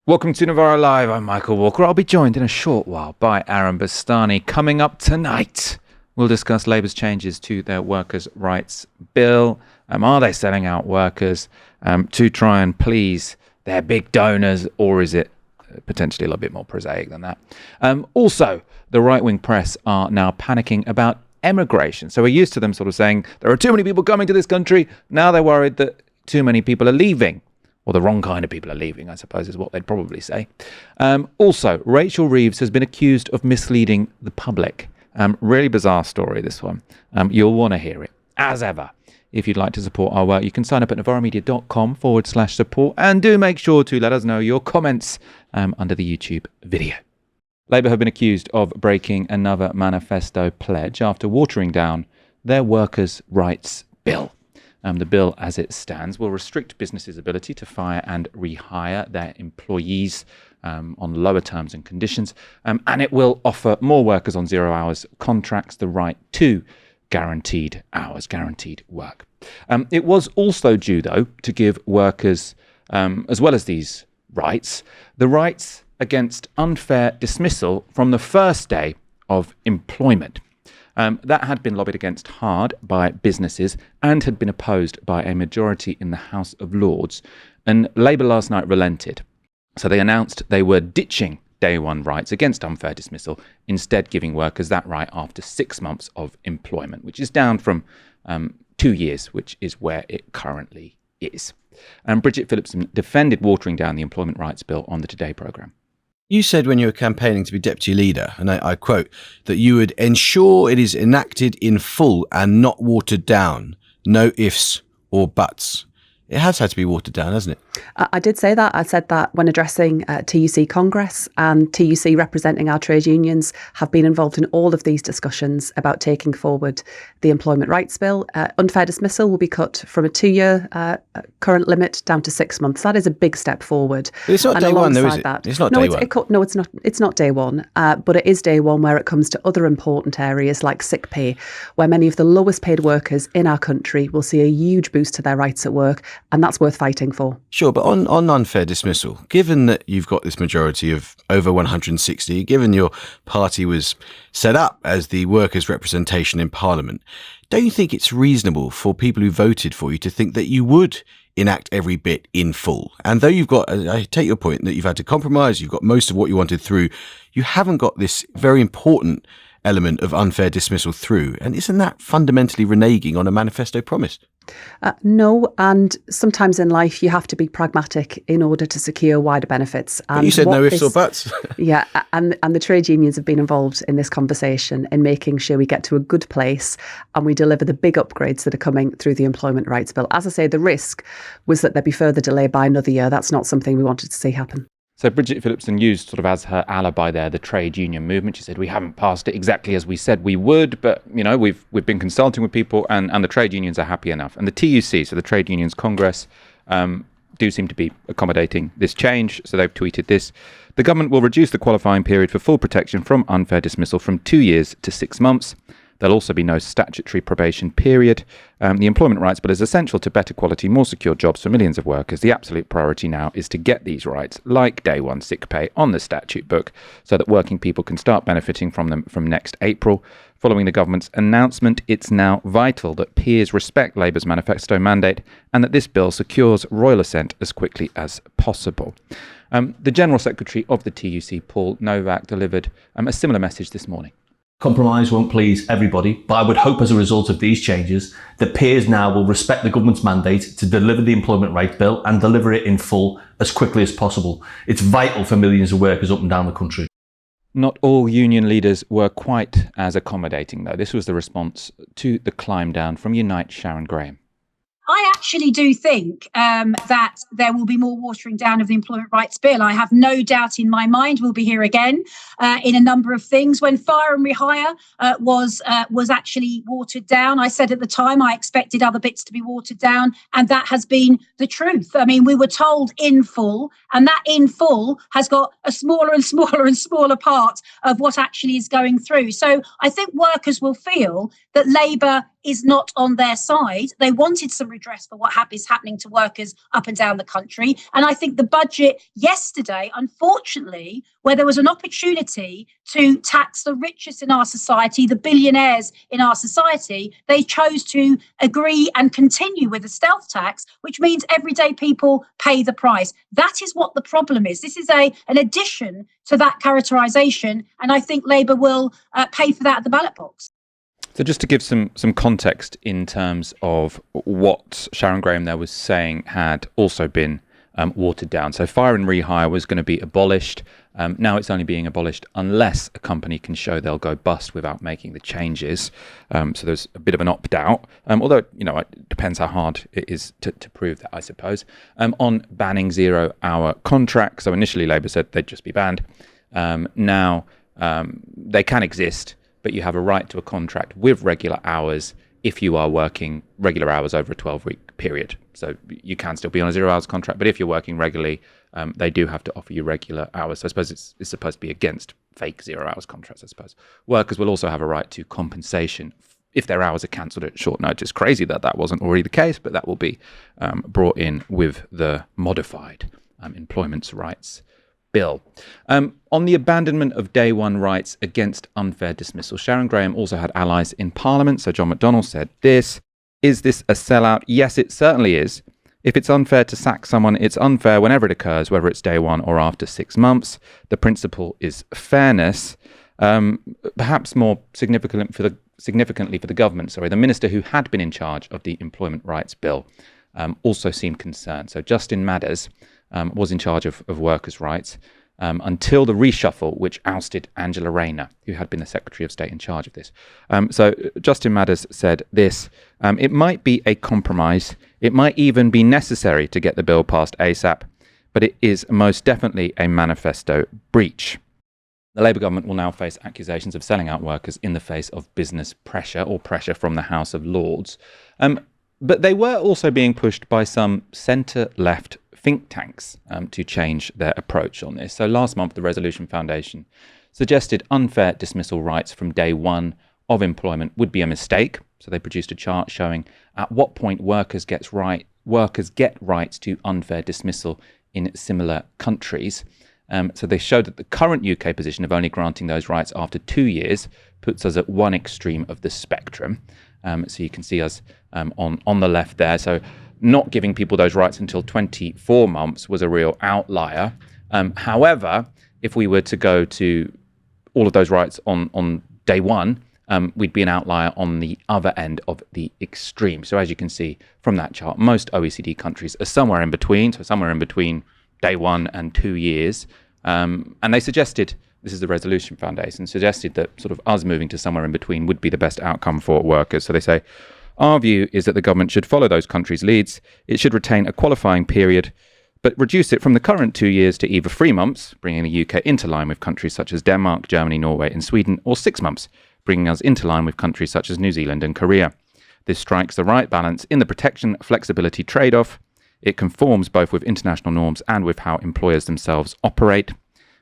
Welcome to Novara Live. I'm Michael Walker. I'll be joined in a short while by Aaron Bastani. Coming up tonight, we'll discuss Labour's changes to their workers' rights bill. Are they selling out workers to try and please their big donors, or is it potentially a little bit more prosaic than that? Also, the right-wing press are now panicking about emigration. So we're used to them sort of saying there are too many people coming to this country. Now they're worried that too many people are leaving. Or the wrong kind of people are leaving, I suppose, is what they'd probably say. Also, Rachel Reeves has been accused of misleading the public. Really bizarre story, this one. You'll want to hear it. As ever, if you'd like to support our work, you can sign up at novaramedia.com/support, and do make sure to let us know your comments under the YouTube video. Labour have been accused of breaking another manifesto pledge after watering down their workers' rights bill. The bill, as it stands, will restrict businesses' ability to fire and rehire their employees on lower terms and conditions, and it will offer more workers on 0 hours contracts the right to guaranteed hours, guaranteed work. It was also due, though, to give workers, as well as these rights, the rights against unfair dismissal from the first day of employment. That had been lobbied against hard by businesses and had been opposed by a majority in the House of Lords. And Labour last night relented. So they announced they were ditching day one rights against unfair dismissal, instead giving workers that right after 6 months of employment, which is down from 2 years, which is where it currently is. And Bridget Phillipson defended watering down the employment rights bill on the Today programme. You said when you were campaigning to be deputy leader, and I quote, that you would ensure it is enacted in full and not watered down. No ifs or buts. It has had to be watered down, hasn't it? I did say that. I said that when addressing TUC Congress, and TUC representing our trade unions have been involved in all of these discussions about taking forward the employment rights bill. Unfair dismissal will be cut from a 2-year current limit down to 6 months. That is a big step forward. But it's not day one, though, is it? It's not day one. No, it's not. It's not day one, but it is day one where it comes to other important areas like sick pay, where many of the lowest paid workers in our country will see a huge boost to their rights at work, and that's worth fighting for. Sure, but on unfair dismissal, given that you've got this majority of over 160, given your party was set up as the workers' representation in Parliament, don't you think it's reasonable for people who voted for you to think that you would enact every bit in full? And though you've got, I take your point that you've had to compromise, you've got most of what you wanted through, you haven't got this very important element of unfair dismissal through. And isn't that fundamentally reneging on a manifesto promise? No, and sometimes in life you have to be pragmatic in order to secure wider benefits. And you said no ifs or buts. Yeah, and the trade unions have been involved in this conversation in making sure we get to a good place and we deliver the big upgrades that are coming through the employment rights bill. As I say, the risk was that there'd be further delay by another year. That's not something we wanted to see happen. So Bridget Phillipson used sort of as her alibi there the trade union movement. She said, we haven't passed it exactly as we said we would, but you know we've been consulting with people and the trade unions are happy enough. And the TUC, so the Trade Unions Congress, do seem to be accommodating this change. So they've tweeted this. The government will reduce the qualifying period for full protection from unfair dismissal from 2 years to 6 months. There'll also be no statutory probation period. The employment rights bill is essential to better quality, more secure jobs for millions of workers. The absolute priority now is to get these rights, like day one sick pay, on the statute book so that working people can start benefiting from them from next April. Following the government's announcement, it's now vital that peers respect Labour's manifesto mandate and that this bill secures royal assent as quickly as possible. The General Secretary of the TUC, Paul Novak, delivered a similar message this morning. Compromise won't please everybody, but I would hope as a result of these changes that peers now will respect the government's mandate to deliver the employment rights bill and deliver it in full as quickly as possible. It's vital for millions of workers up and down the country. Not all union leaders were quite as accommodating, though. This was the response to the climb down from Unite Sharon Graham. I actually do think that there will be more watering down of the employment rights bill. I have no doubt in my mind we'll be here again in a number of things. When fire and rehire was actually watered down, I said at the time I expected other bits to be watered down, and that has been the truth. I mean, we were told in full, and that in full has got a smaller and smaller and smaller part of what actually is going through. So I think workers will feel that Labour is not on their side. They wanted some redress for what is happening to workers up and down the country. And I think the budget yesterday, unfortunately, where there was an opportunity to tax the richest in our society, the billionaires in our society, they chose to agree and continue with a stealth tax, which means everyday people pay the price. That is what the problem is. This is an addition to that characterisation, and I think Labour will pay for that at the ballot box. So just to give some context in terms of what Sharon Graham there was saying had also been watered down. So fire and rehire was going to be abolished. Now it's only being abolished unless a company can show they'll go bust without making the changes. So there's a bit of an opt-out, although, it depends how hard it is to prove that, I suppose. On banning 0-hour contracts, so initially Labour said they'd just be banned. Now they can exist, but you have a right to a contract with regular hours if you are working regular hours over a 12-week period. So you can still be on a 0 hours contract, but if you're working regularly, they do have to offer you regular hours. So I suppose it's supposed to be against fake 0 hours contracts, I suppose. Workers will also have a right to compensation if their hours are cancelled at short notice. Crazy that wasn't already the case, but that will be brought in with the modified employment rights bill. On the abandonment of day one rights against unfair dismissal, Sharon Graham also had allies in Parliament. So John McDonnell said this: is this a sellout? Yes, it certainly is. If it's unfair to sack someone, it's unfair whenever it occurs, whether it's day one or after 6 months. The principle is fairness. Perhaps more significantly for the government, the minister who had been in charge of the employment rights bill also seemed concerned. So Justin Madders was in charge of workers' rights until the reshuffle, which ousted Angela Rayner, who had been the Secretary of State in charge of this. So Justin Madders said this: it might be a compromise. It might even be necessary to get the bill passed ASAP, but it is most definitely a manifesto breach. The Labour government will now face accusations of selling out workers in the face of business pressure or pressure from the House of Lords. But they were also being pushed by some centre-left think tanks to change their approach on this. So last month, the Resolution Foundation suggested unfair dismissal rights from day one of employment would be a mistake. So they produced a chart showing at what point workers get rights to unfair dismissal in similar countries. So they showed that the current UK position of only granting those rights after 2 years puts us at one extreme of the spectrum. So you can see us on the left there. So not giving people those rights until 24 months was a real outlier. However, if we were to go to all of those rights on day one, we'd be an outlier on the other end of the extreme. So as you can see from that chart, most OECD countries are somewhere in between. So somewhere in between day one and 2 years. And they suggested, this is the Resolution Foundation, suggested that sort of us moving to somewhere in between would be the best outcome for workers. So they say, our view is that the government should follow those countries' leads. It should retain a qualifying period, but reduce it from the current 2 years to either 3 months, bringing the UK into line with countries such as Denmark, Germany, Norway and Sweden, or 6 months, bringing us into line with countries such as New Zealand and Korea. This strikes the right balance in the protection-flexibility trade-off. It conforms both with international norms and with how employers themselves operate.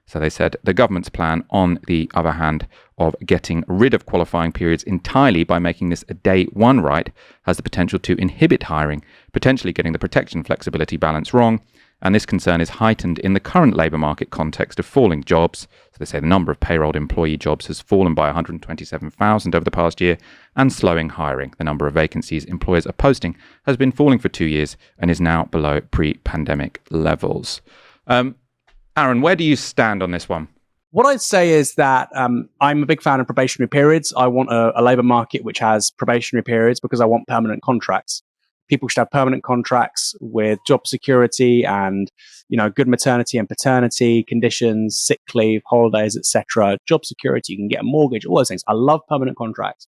So they said the government's plan, on the other hand, of getting rid of qualifying periods entirely by making this a day one right has the potential to inhibit hiring, potentially getting the protection flexibility balance wrong. And this concern is heightened in the current labour market context of falling jobs. So they say the number of payrolled employee jobs has fallen by 127,000 over the past year, and slowing hiring. The number of vacancies employers are posting has been falling for 2 years and is now below pre-pandemic levels. Aaron, where do you stand on this one? What I'd say is that I'm a big fan of probationary periods. I want a labour market which has probationary periods because I want permanent contracts. People should have permanent contracts with job security and, good maternity and paternity conditions, sick leave, holidays, etc. Job security, you can get a mortgage, all those things. I love permanent contracts.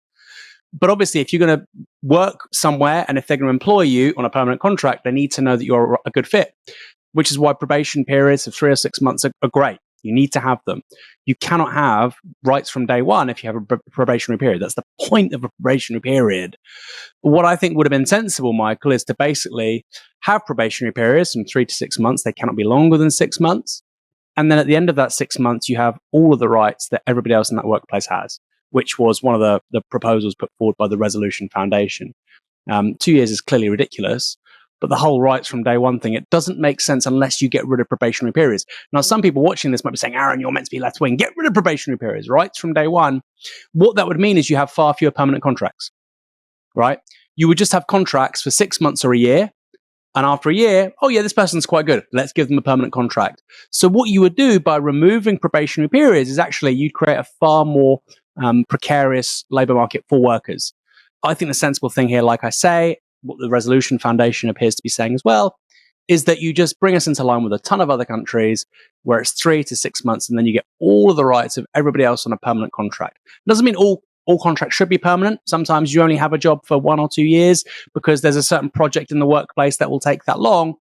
But obviously, if you're going to work somewhere and if they're going to employ you on a permanent contract, they need to know that you're a good fit, which is why probation periods of 3 or 6 months are great. You need to have them. You cannot have rights from day one if you have a probationary period. That's the point of a probationary period. What I think would have been sensible, Michael, is to basically have probationary periods from 3 to 6 months. They cannot be longer than 6 months. And then at the end of that 6 months, you have all of the rights that everybody else in that workplace has, which was one of the proposals put forward by the Resolution Foundation. 2 years is clearly ridiculous. But the whole rights from day one thing, it doesn't make sense unless you get rid of probationary periods. Now, some people watching this might be saying, Aaron, you're meant to be left wing. Get rid of probationary periods, rights from day one. What that would mean is you have far fewer permanent contracts, right? You would just have contracts for 6 months or a year. And after a year, oh yeah, this person's quite good. Let's give them a permanent contract. So what you would do by removing probationary periods is actually you'd create a far more precarious labour market for workers. I think the sensible thing here, like I say, what the Resolution Foundation appears to be saying as well, is that you just bring us into line with a ton of other countries where it's 3 to 6 months and then you get all of the rights of everybody else on a permanent contract. It doesn't mean all contracts should be permanent. Sometimes you only have a job for 1 or 2 years because there's a certain project in the workplace that will take that long.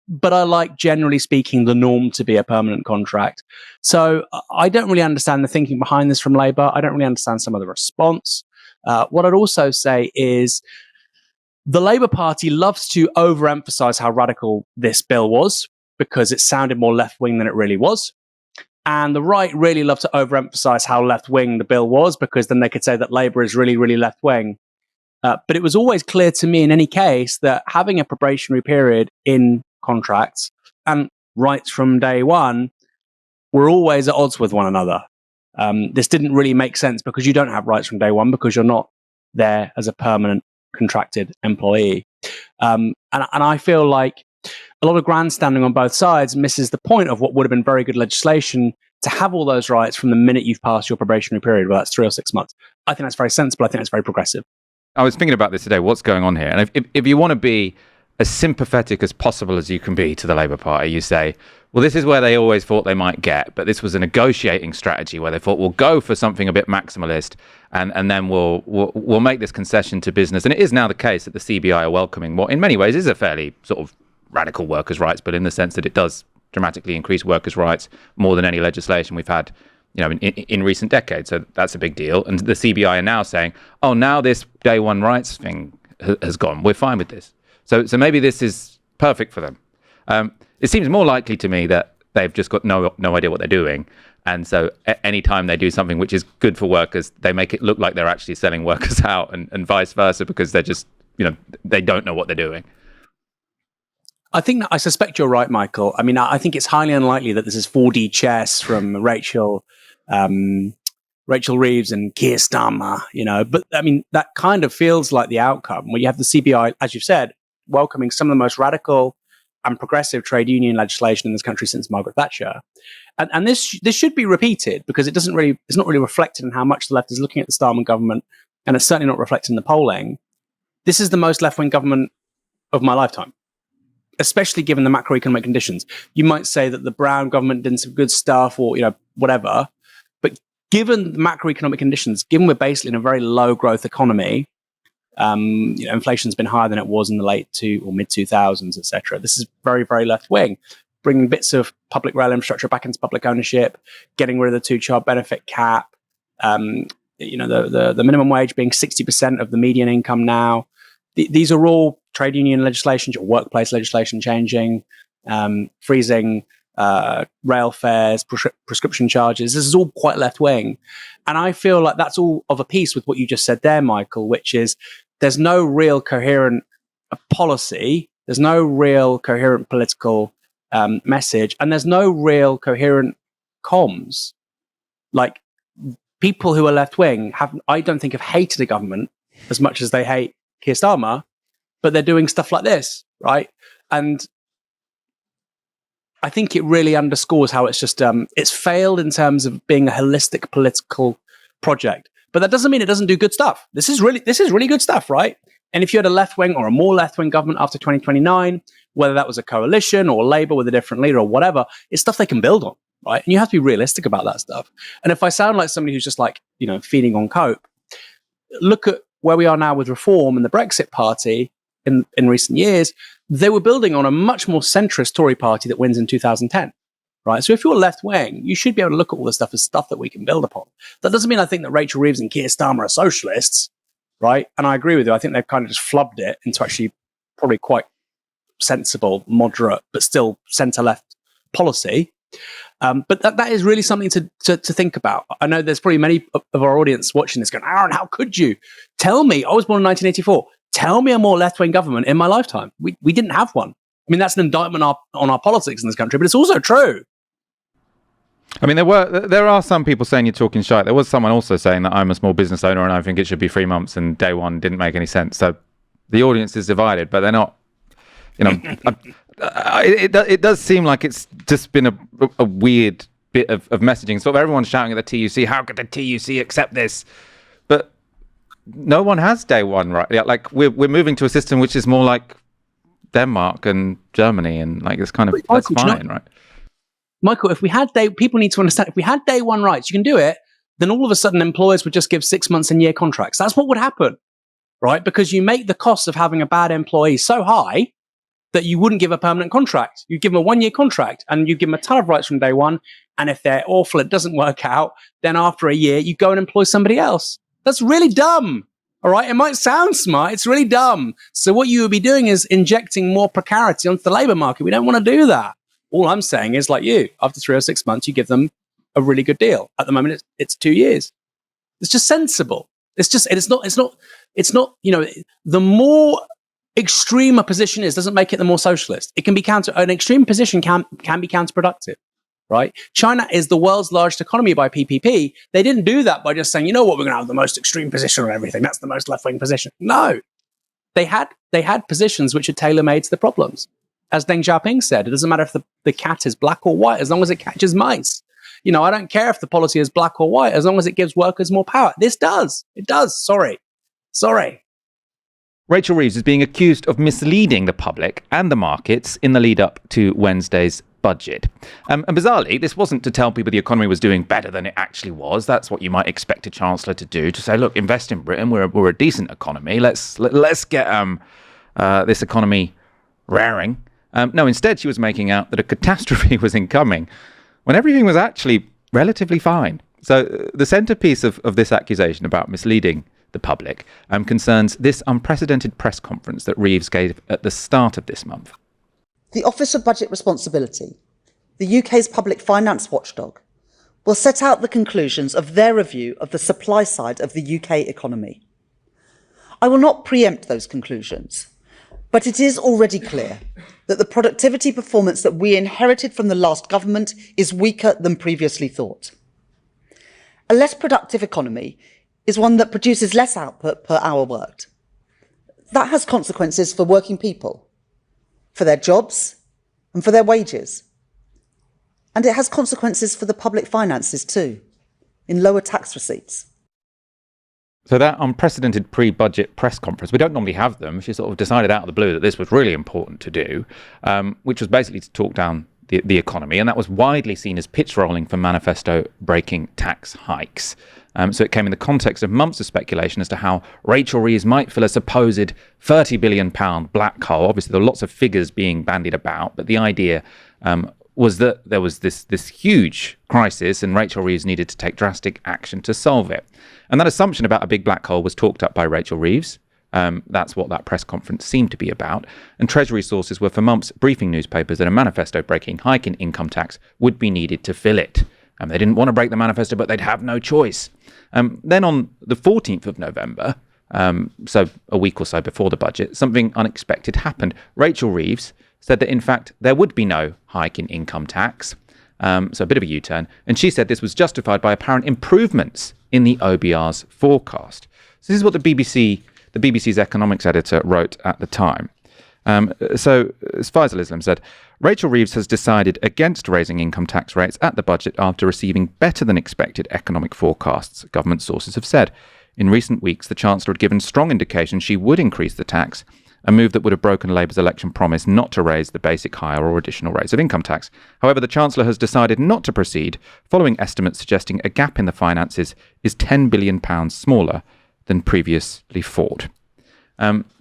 But I like, generally speaking, the norm to be a permanent contract. So I don't really understand the thinking behind this from Labour. I don't really understand some of the response. What I'd also say is the Labour Party loves to overemphasize how radical this bill was because it sounded more left-wing than it really was. And the right really love to overemphasize how left-wing the bill was because then they could say that Labour is really, really left-wing. But it was always clear to me in any case that having a probationary period in contracts and rights from day one were always at odds with one another. This didn't really make sense because you don't have rights from day one because you're not there as a permanent contracted employee. And I feel like a lot of grandstanding on both sides misses the point of what would have been very good legislation to have all those rights from the minute you've passed your probationary period, whether that's 3 or 6 months. I think that's very sensible. I think that's very progressive. I was thinking about this today. What's going on here? And if you want to be as sympathetic as possible as you can be to the Labour Party, you say, well, this is where they always thought they might get, but this was a negotiating strategy where they thought we'll go for something a bit maximalist, and then we'll make this concession to business. And it is now the case that the CBI are welcoming what, in many ways, is a fairly sort of radical workers' rights bill in the sense that it does dramatically increase workers' rights more than any legislation we've had, in recent decades. So that's a big deal. And the CBI are now saying, oh, now this day one rights thing has gone. We're fine with this. So maybe this is perfect for them. It seems more likely to me that they've just got no idea what they're doing. And so any time they do something which is good for workers, they make it look like they're actually selling workers out and vice versa because they're just, they don't know what they're doing. I suspect you're right, Michael. I mean, I think it's highly unlikely that this is 4D chess from Rachel Reeves and Keir Starmer, but I mean, that kind of feels like the outcome where you have the CBI, as you've said, welcoming some of the most radical and progressive trade union legislation in this country since Margaret Thatcher. And this should be repeated because it's not really reflected in how much the left is looking at the Starmer government, and it's certainly not reflected in the polling. This is the most left-wing government of my lifetime, especially given the macroeconomic conditions. You might say that the Brown government did some good stuff or, whatever, but given the macroeconomic conditions, given we're basically in a very low growth economy, inflation's been higher than it was in the late or mid 2000s, etc. This is very, very left wing, bringing bits of public rail infrastructure back into public ownership, getting rid of the 2-child benefit cap, the minimum wage being 60% of the median income now. These are all trade union legislation, or workplace legislation changing, freezing rail fares, prescription charges. This is all quite left wing. And I feel like that's all of a piece with what you just said there, Michael, which is there's no real coherent policy, there's no real coherent political message, and there's no real coherent comms. Like, people who are left wing I don't think have hated a government as much as they hate Keir Starmer, but they're doing stuff like this, right? And I think it really underscores how it's just it's failed in terms of being a holistic political project. But that doesn't mean it doesn't do good stuff. This is really good stuff, right? And if you had a left wing or a more left wing government after 2029, whether that was a coalition or Labour with a different leader or whatever, it's stuff they can build on, right? And you have to be realistic about that stuff. And if I sound like somebody who's just like, feeding on cope, look at where we are now with Reform and the Brexit Party in recent years. They were building on a much more centrist Tory party that wins in 2010, right? So if you're left wing, you should be able to look at all this stuff as stuff that we can build upon. That doesn't mean I think that Rachel Reeves and Keir Starmer are socialists, right? And I agree with you. I think they've kind of just flubbed it into actually probably quite sensible, moderate, but still centre-left policy. But that is really something to think about. I know there's probably many of our audience watching this going, Aaron, how could you? Tell me, I was born in 1984. Tell me a more left-wing government in my lifetime. We didn't have one. I mean, that's an indictment on our politics in this country, but it's also true. I mean, there are some people saying you're talking shite. There was someone also saying that I'm a small business owner and I think it should be 3 months, and day one didn't make any sense. So the audience is divided, but they're not. It does seem like it's just been a weird bit of messaging. Sort of everyone's shouting at the TUC, how could the TUC accept this? But no one has day one, right? Like we're moving to a system which is more like Denmark and Germany, and like it's kind of that's fine, right? Michael, people need to understand, if we had day one rights, you can do it, then all of a sudden employers would just give 6 months and year contracts. That's what would happen, right? Because you make the cost of having a bad employee so high that you wouldn't give a permanent contract. You give them a 1 year contract and you give them a ton of rights from day one. And if they're awful, it doesn't work out, then after a year, you go and employ somebody else. That's really dumb. All right. It might sound smart. It's really dumb. So what you would be doing is injecting more precarity onto the labor market. We don't want to do that. All I'm saying is, like you, after 3 or 6 months, you give them a really good deal. At the moment, it's 2 years. It's just sensible. It's not, the more extreme a position is, doesn't make it the more socialist. It can be an extreme position can be counterproductive, right? China is the world's largest economy by PPP. They didn't do that by just saying, you know what, we're going to have the most extreme position on everything. That's the most left-wing position. No, they had positions which are tailor-made to the problems. As Deng Xiaoping said, it doesn't matter if the cat is black or white, as long as it catches mice. I don't care if the policy is black or white, as long as it gives workers more power. This does. It does. Sorry. Rachel Reeves is being accused of misleading the public and the markets in the lead up to Wednesday's budget. And bizarrely, this wasn't to tell people the economy was doing better than it actually was. That's what you might expect a chancellor to do, to say, look, invest in Britain. We're a decent economy. Let's get this economy raring. No, instead, she was making out that a catastrophe was incoming when everything was actually relatively fine. So the centerpiece of this accusation about misleading the public concerns this unprecedented press conference that Reeves gave at the start of this month. The Office of Budget Responsibility, the UK's public finance watchdog, will set out the conclusions of their review of the supply side of the UK economy. I will not preempt those conclusions, but it is already clear that the productivity performance that we inherited from the last government is weaker than previously thought. A less productive economy is one that produces less output per hour worked. That has consequences for working people, for their jobs, and for their wages. And it has consequences for the public finances too, in lower tax receipts. So that unprecedented pre-budget press conference, we don't normally have them. She sort of decided out of the blue that this was really important to do, which was basically to talk down the economy. And that was widely seen as pitch rolling for manifesto-breaking tax hikes. So it came in the context of months of speculation as to how Rachel Reeves might fill a supposed £30 billion black hole. Obviously, there were lots of figures being bandied about, but the idea was that there was this huge crisis and Rachel Reeves needed to take drastic action to solve it. And that assumption about a big black hole was talked up by Rachel Reeves. That's what that press conference seemed to be about. And Treasury sources were for months briefing newspapers that a manifesto-breaking hike in income tax would be needed to fill it. They didn't want to break the manifesto, but they'd have no choice. Then on the 14th of November, so a week or so before the budget, something unexpected happened. Rachel Reeves said that, in fact, there would be no hike in income tax. So a bit of a U-turn. And she said this was justified by apparent improvements in the OBR's forecast. So this is what the BBC's economics editor wrote at the time. So Faisal Islam said, Rachel Reeves has decided against raising income tax rates at the budget after receiving better than expected economic forecasts, government sources have said. In recent weeks, the Chancellor had given strong indications she would increase the tax, a move that would have broken Labour's election promise not to raise the basic, higher or additional rates of income tax. However, the Chancellor has decided not to proceed, following estimates suggesting a gap in the finances is £10 billion smaller than previously thought.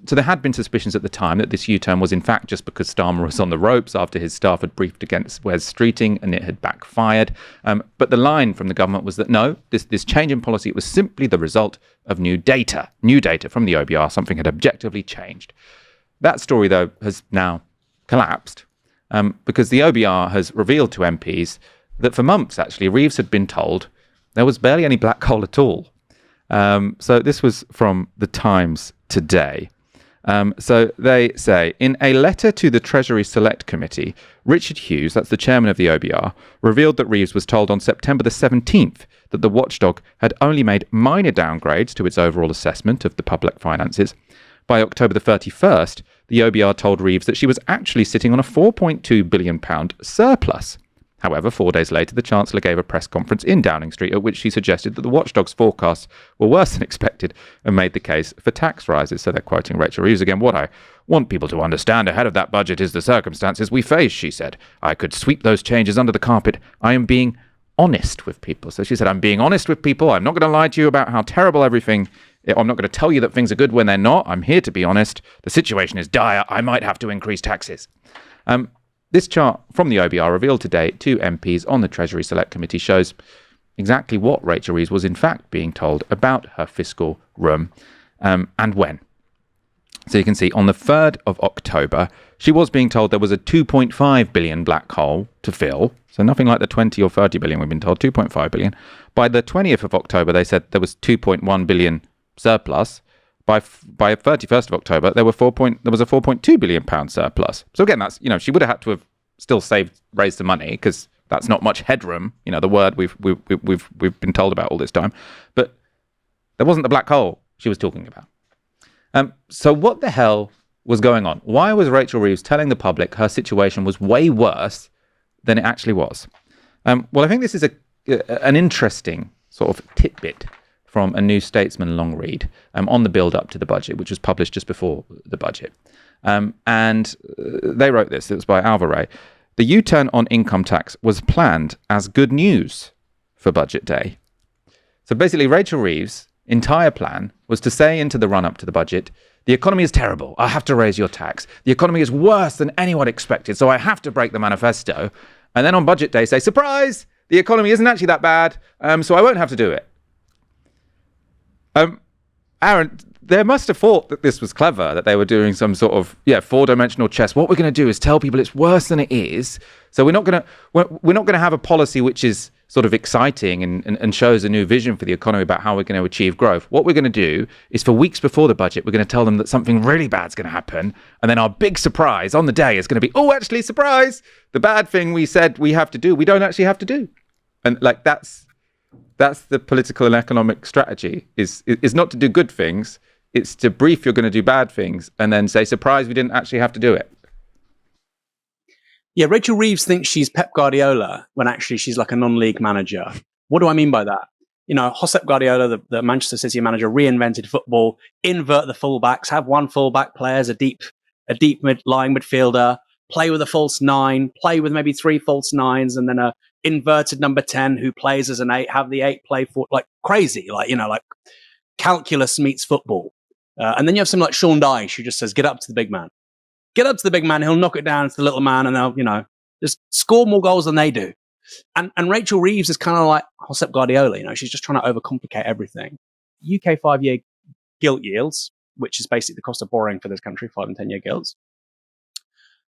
So there had been suspicions at the time that this U-turn was in fact just because Starmer was on the ropes after his staff had briefed against Wes Streeting and it had backfired. But the line from the government was that no, this change in policy, it was simply the result of new data from the OBR. Something had objectively changed. That story, though, has now collapsed because the OBR has revealed to MPs that for months, actually, Reeves had been told there was barely any black hole at all. So this was from the Times today. So they say, in a letter to the Treasury Select Committee, Richard Hughes, that's the chairman of the OBR, revealed that Reeves was told on September the 17th that the watchdog had only made minor downgrades to its overall assessment of the public finances. By October the 31st, the OBR told Reeves that she was actually sitting on a £4.2 billion surplus. However, 4 days later, the Chancellor gave a press conference in Downing Street at which she suggested that the watchdog's forecasts were worse than expected and made the case for tax rises. So they're quoting Rachel Reeves again. What I want people to understand ahead of that budget is the circumstances we face, she said. I could sweep those changes under the carpet. I am being honest with people. So she said, I'm being honest with people. I'm not going to lie to you about how terrible everything is. I'm not going to tell you that things are good when they're not. I'm here to be honest. The situation is dire. I might have to increase taxes. This chart from the OBR revealed today to MPs on the Treasury Select Committee shows exactly what Rachel Reeves was in fact being told about her fiscal room and when. So you can see on the 3rd of October, she was being told there was a 2.5 billion black hole to fill. So nothing like the 20 or 30 billion we've been told, 2.5 billion. By the 20th of October, they said there was 2.1 billion surplus. By 31st of October, there was a £4.2 billion surplus. So again, that's, she would have had to have still raised the money because that's not much headroom. The word we've been told about all this time, but there wasn't the black hole she was talking about. So what the hell was going on? Why was Rachel Reeves telling the public her situation was way worse than it actually was? Well, I think this is an interesting sort of tidbit from a New Statesman long read on the build-up to the budget, which was published just before the budget. And they wrote this. It was by Alva Ray. The U-turn on income tax was planned as good news for budget day. So basically, Rachel Reeves' entire plan was to say into the run-up to the budget, the economy is terrible. I have to raise your tax. The economy is worse than anyone expected, so I have to break the manifesto. And then on budget day, say, surprise, the economy isn't actually that bad, so I won't have to do it. Aaron, they must have thought that this was clever, that they were doing some sort of four-dimensional chess. What we're going to do is tell people it's worse than it is. So we're not going to have a policy which is sort of exciting and shows a new vision for the economy about how we're going to achieve growth. What we're going to do is for weeks before the budget, we're going to tell them that something really bad is going to happen, and then our big surprise on the day is going to be, oh, actually, surprise! The bad thing we said we have to do, we don't actually have to do, and that's the political and economic strategy, is not to do good things. It's to brief you're going to do bad things and then say, surprise, we didn't actually have to do it. Yeah, Rachel Reeves thinks she's Pep Guardiola when actually she's like a non-league manager. What do I mean by that? Josep Guardiola, the Manchester City manager, reinvented football, invert the fullbacks, have one fullback player as a deep lying midfielder, play with a false nine, play with maybe three false nines, and then a inverted number 10 who plays as an 8, have the 8 play for like crazy, like calculus meets football. And then you have someone like Sean Dyche who just says, get up to the big man. Get up to the big man, he'll knock it down to the little man, and they'll, just score more goals than they do. And Rachel Reeves is kind of like Josep Guardiola, she's just trying to overcomplicate everything. UK 5-year gilt yields, which is basically the cost of borrowing for this country, 5 and 10-year gilts.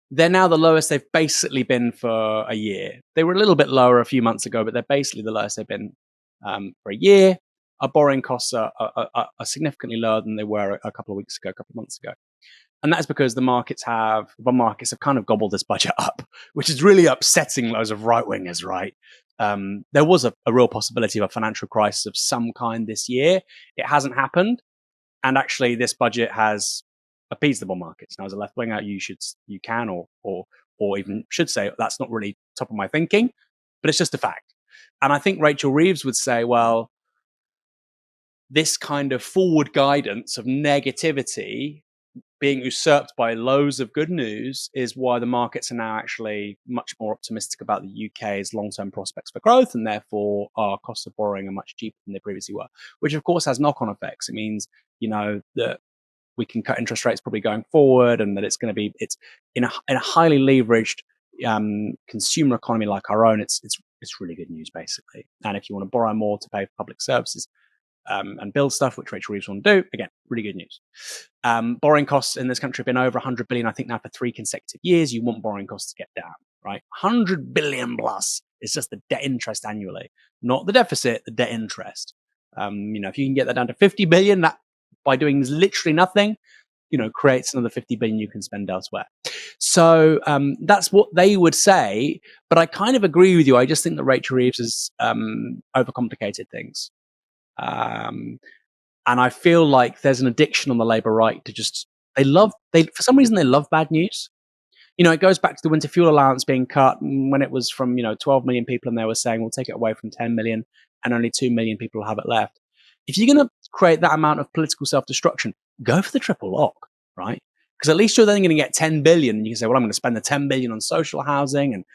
They're now the lowest they've basically been for a year. They were a little bit lower a few months ago, but they're basically the lowest they've been for a year. Our borrowing costs are significantly lower than they were a couple of months ago. And that's because the markets have kind of gobbled this budget up, which is really upsetting loads of right-wingers, right? There was a real possibility of a financial crisis of some kind this year. It hasn't happened. And actually, this budget has appeased the bond markets. Now, as a left-winger, you can or even should say, that's not really top of my thinking, but it's just a fact. And I think Rachel Reeves would say, well, this kind of forward guidance of negativity being usurped by loads of good news is why the markets are now actually much more optimistic about the UK's long-term prospects for growth, and therefore our costs of borrowing are much cheaper than they previously were, which of course has knock-on effects. It means, that we can cut interest rates probably going forward, and that it's in a highly leveraged consumer economy like our own, it's really good news basically. And if you want to borrow more to pay for public services, and build stuff, which Rachel Reeves want to do. Again, really good news. Borrowing costs in this country have been over 100 billion, I think now for 3 consecutive years. You want borrowing costs to get down, right? 100 billion plus is just the debt interest annually, not the deficit, the debt interest. If you can get that down to 50 billion, that by doing literally nothing, creates another 50 billion you can spend elsewhere. So that's what they would say. But I kind of agree with you. I just think that Rachel Reeves has overcomplicated things. And I feel like there's an addiction on the Labour right to just, for some reason, they love bad news. It goes back to the winter fuel allowance being cut when it was from, 12 million people and they were saying, we'll take it away from 10 million and only 2 million people will have it left. If you're going to create that amount of political self-destruction, go for the triple lock, right? Because at least you're then going to get 10 billion. And you can say, well, I'm going to spend the 10 billion on social housing and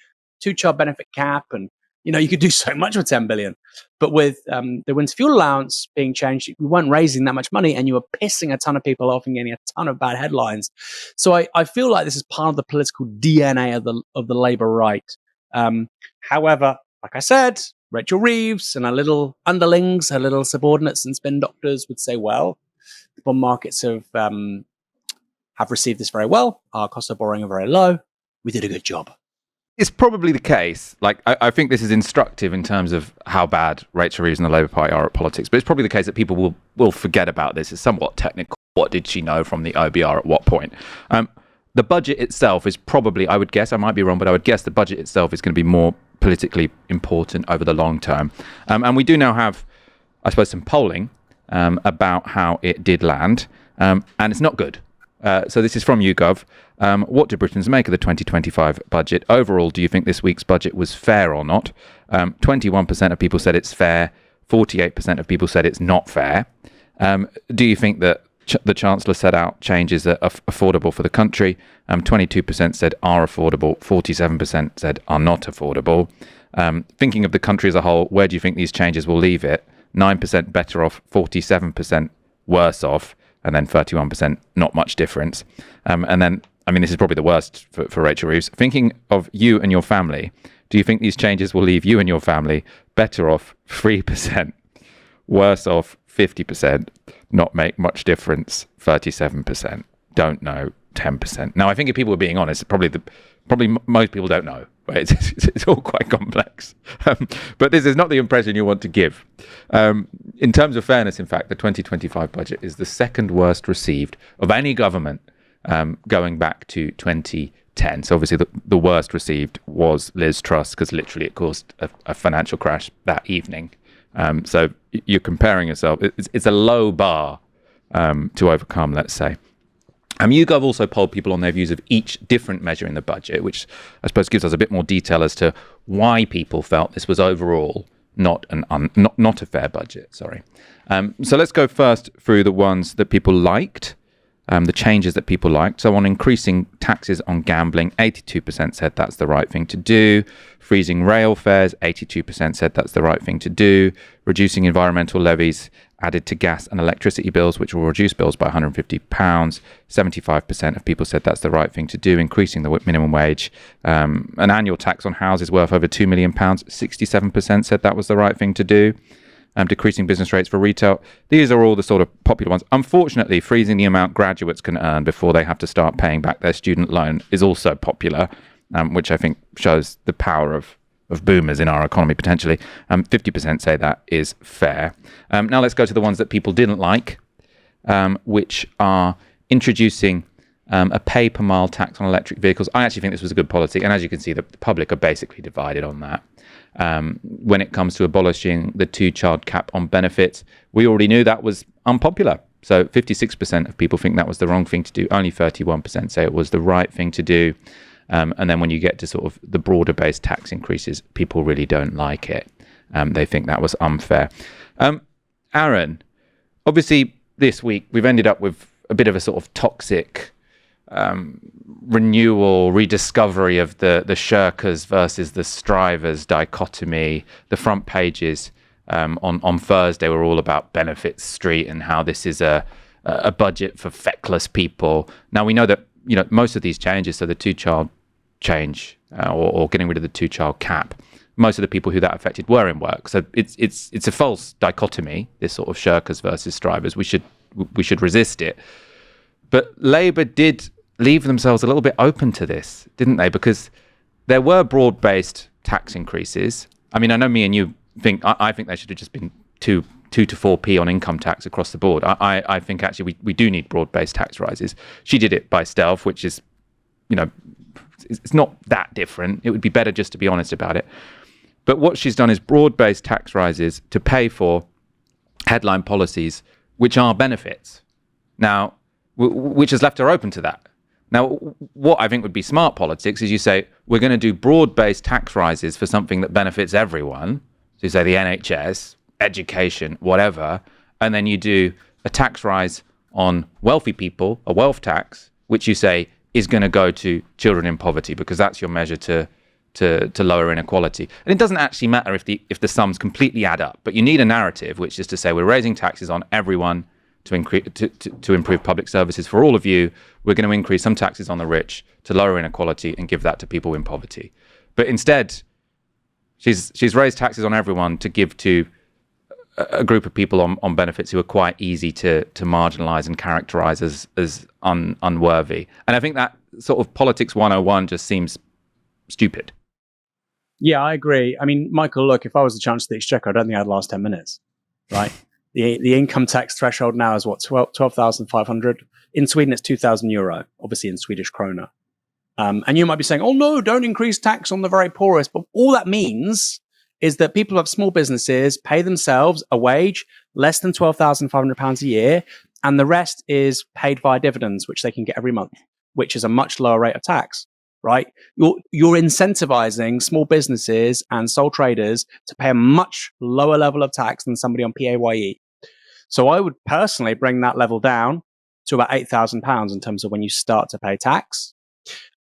two-child benefit cap. And, you could do so much with 10 billion. But with the winter fuel allowance being changed, we weren't raising that much money and you were pissing a ton of people off and getting a ton of bad headlines. So I feel like this is part of the political DNA of the Labour right. However, like I said, Rachel Reeves and her little underlings, her little subordinates and spin doctors would say, well, the bond markets have received this very well. Our costs of borrowing are very low. We did a good job. It's probably the case. I think this is instructive in terms of how bad Rachel Reeves and the Labour Party are at politics. But it's probably the case that people will forget about this. It's somewhat technical. What did she know from the OBR at what point? The budget itself is probably, I would guess, I might be wrong, but I would guess the budget itself is going to be more politically important over the long term. And we do now have, I suppose, some polling about how it did land. And it's not good. So this is from YouGov. What do Britons make of the 2025 budget? Overall, do you think this week's budget was fair or not? 21% of people said it's fair. 48% of people said it's not fair. Do you think that the Chancellor set out changes that are affordable for the country? 22% said are affordable. 47% said are not affordable. Thinking of the country as a whole, where do you think these changes will leave it? 9% better off, 47% worse off, and then 31% not much difference. And then, this is probably the worst for Rachel Reeves. Thinking of you and your family, do you think these changes will leave you and your family better off 3%, worse off 50%, not make much difference 37%, don't know 10%? Now, I think if people are being honest, probably most people don't know. Right? It's all quite complex. But this is not the impression you want to give. In terms of fairness, in fact, the 2025 budget is the second worst received of any government going back to 2010. So obviously the worst received was Liz Truss, because literally it caused a financial crash that evening. So you're comparing yourself. It's a low bar to overcome, let's say. YouGov also polled people on their views of each different measure in the budget, which I suppose gives us a bit more detail as to why people felt this was overall not a fair budget. Sorry. So let's go first through the ones that people liked, the changes that people liked. So on increasing taxes on gambling, 82% said that's the right thing to do. Freezing rail fares, 82% said that's the right thing to do. Reducing environmental levies added to gas and electricity bills, which will reduce bills by £150. 75% of people said that's the right thing to do. Increasing the minimum wage. An annual tax on houses worth over £2 million. 67% said that was the right thing to do. Decreasing business rates for retail. These are all the sort of popular ones. Unfortunately, freezing the amount graduates can earn before they have to start paying back their student loan is also popular, which I think shows the power of boomers in our economy, potentially. 50% say that is fair. Now let's go to the ones that people didn't like, which are introducing a pay per mile tax on electric vehicles. I actually think this was a good policy, and as you can see, the public are basically divided on that. When it comes to abolishing the two-child cap on benefits, we already knew that was unpopular. So 56% of people think that was the wrong thing to do. Only 31% say it was the right thing to do. And then when you get to sort of the broader-based tax increases, people really don't like it. They think that was unfair. Aaron, obviously this week we've ended up with a bit of a sort of toxic renewal, rediscovery of the shirkers versus the strivers dichotomy. The front pages on Thursday were all about Benefits Street and how this is a budget for feckless people. Now we know that most of these changes, so the two-child change or getting rid of the two-child cap, most of the people who that affected were in work. So it's a false dichotomy, this sort of shirkers versus strivers. We should resist it. But Labour did leave themselves a little bit open to this, didn't they? Because there were broad-based tax increases. I mean, I know me and you think, I think they should have just been two 2 to 4p on income tax across the board. I think actually we do need broad-based tax rises. She did it by stealth, which is, it's not that different. It would be better just to be honest about it. But what she's done is broad-based tax rises to pay for headline policies, which are benefits. Now, which has left her open to that. Now, what I think would be smart politics is you say, we're going to do broad-based tax rises for something that benefits everyone. So you say the NHS, education, whatever, and then you do a tax rise on wealthy people, a wealth tax, which you say is going to go to children in poverty, because that's your measure to lower inequality. And it doesn't actually matter if the sums completely add up, but you need a narrative, which is to say we're raising taxes on everyone to improve public services for all of you. We're going to increase some taxes on the rich to lower inequality and give that to people in poverty. But instead, she's raised taxes on everyone to give to a group of people on benefits who are quite easy to marginalize and characterize as unworthy. And I think that sort of politics 101 just seems stupid. Yeah, I agree. I mean, Michael, look, if I was the Chancellor of the Exchequer, I don't think I'd last 10 minutes, right? The income tax threshold now is what, 12,500? In Sweden, it's 2,000 euro, obviously in Swedish krona. And you might be saying, oh no, don't increase tax on the very poorest. But all that means is that people who have small businesses pay themselves a wage less than £12,500 a year, and the rest is paid via dividends, which they can get every month, which is a much lower rate of tax, right? You're incentivizing small businesses and sole traders to pay a much lower level of tax than somebody on PAYE. So I would personally bring that level down to about £8,000 in terms of when you start to pay tax.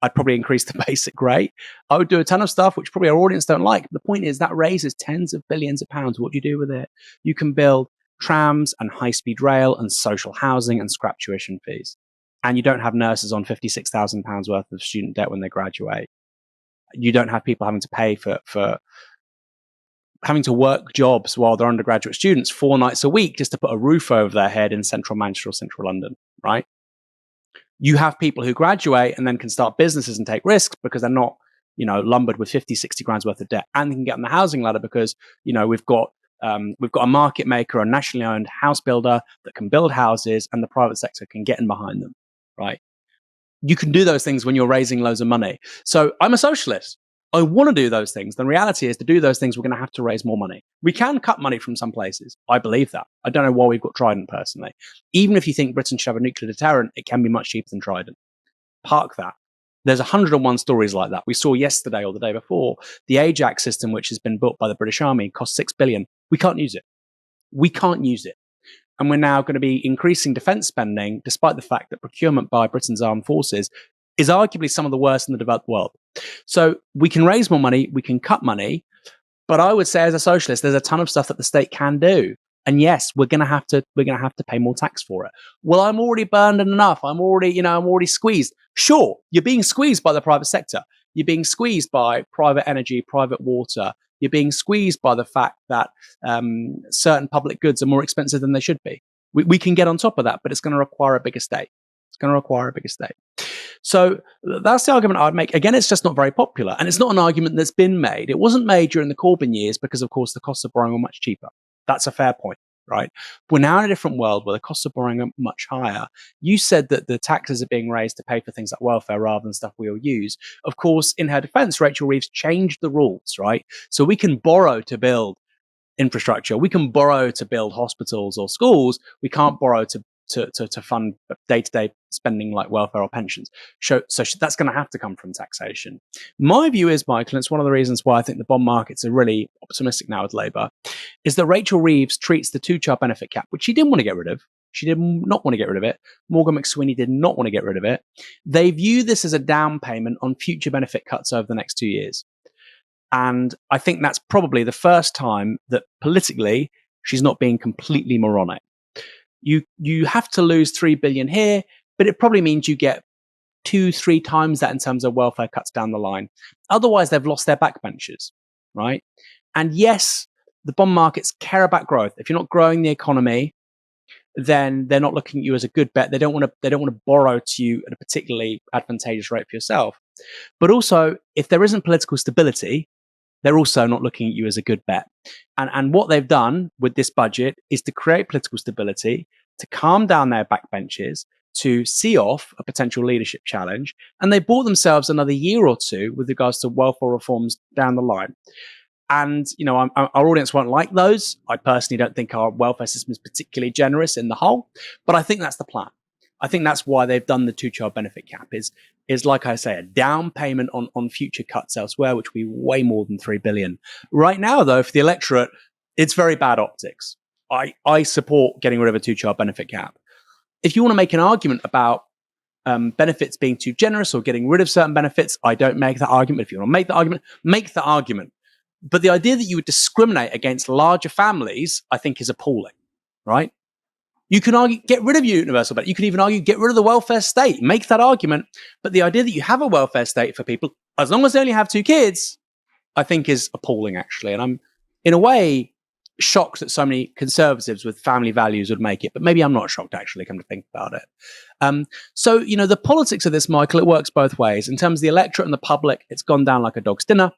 I'd probably increase the basic rate. I would do a ton of stuff which probably our audience don't like. But the point is that raises tens of billions of pounds. What do you do with it? You can build trams and high-speed rail and social housing and scrap tuition fees. And you don't have nurses on £56,000 worth of student debt when they graduate. You don't have people having to pay for having to work jobs while they're undergraduate students 4 nights a week just to put a roof over their head in central Manchester or central London, right? You have people who graduate and then can start businesses and take risks because they're not, lumbered with 50, 60 grand's worth of debt, and they can get on the housing ladder because, we've got a market maker, a nationally owned house builder that can build houses, and the private sector can get in behind them, right? You can do those things when you're raising loads of money. So I'm a socialist. I want to do those things. The reality is, to do those things, we're going to have to raise more money. We can cut money from some places. I believe that. I don't know why we've got Trident personally. Even if you think Britain should have a nuclear deterrent, it can be much cheaper than Trident. Park that. There's 101 stories like that. We saw yesterday or the day before, the Ajax system, which has been built by the British Army, cost $6 billion. We can't use it. We can't use it. And we're now going to be increasing defense spending, despite the fact that procurement by Britain's armed forces is arguably some of the worst in the developed world. So we can raise more money, we can cut money, but I would say as a socialist, there's a ton of stuff that the state can do. And yes, we're going to have to pay more tax for it. Well, I'm already burned enough. I'm already squeezed. Sure, you're being squeezed by the private sector. You're being squeezed by private energy, private water. You're being squeezed by the fact that certain public goods are more expensive than they should be. We can get on top of that, but it's going to require a bigger state. So that's the argument I'd make. Again, it's just not very popular. And it's not an argument that's been made. It wasn't made during the Corbyn years because, of course, the costs of borrowing were much cheaper. That's a fair point, right? We're now in a different world where the costs of borrowing are much higher. You said that the taxes are being raised to pay for things like welfare rather than stuff we all use. Of course, in her defense, Rachel Reeves changed the rules, right? So we can borrow to build infrastructure. We can borrow to build hospitals or schools. We can't borrow to fund day-to-day spending like welfare or pensions. So that's going to have to come from taxation. My view is, Michael, and it's one of the reasons why I think the bond markets are really optimistic now with Labour, is that Rachel Reeves treats the two-child benefit cap, which she didn't want to get rid of. She did not want to get rid of it. Morgan McSweeney did not want to get rid of it. They view this as a down payment on future benefit cuts over the next 2 years. And I think that's probably the first time that politically she's not being completely moronic. You have to lose 3 billion here, but it probably means you get 2-3 times that in terms of welfare cuts down the line. Otherwise, they've lost their backbenchers, right? And yes, the bond markets care about growth. If you're not growing the economy, then they're not looking at you as a good bet. They don't want to borrow to you at a particularly advantageous rate for yourself. But also, if there isn't political stability, they're also not looking at you as a good bet. And what they've done with this budget is to create political stability, to calm down their backbenchers, to see off a potential leadership challenge. And they bought themselves another year or two with regards to welfare reforms down the line. And, our audience won't like those. I personally don't think our welfare system is particularly generous in the whole, but I think that's the plan. I think that's why they've done the two-child benefit cap is like I say, a down payment on future cuts elsewhere, which will be way more than 3 billion. Right now, though, for the electorate, it's very bad optics. I support getting rid of a two-child benefit cap. If you want to make an argument about benefits being too generous or getting rid of certain benefits, I don't make that argument. If you want to make the argument. But the idea that you would discriminate against larger families, I think, is appalling, right? You can argue, get rid of universal benefit. You can even argue, get rid of the welfare state. Make that argument. But the idea that you have a welfare state for people, as long as they only have 2 kids, I think is appalling, actually. And I'm, in a way, shocked that so many conservatives with family values would make it. But maybe I'm not shocked, actually, come to think about it. So, the politics of this, Michael, it works both ways. In terms of the electorate and the public, it's gone down like a dog's dinner.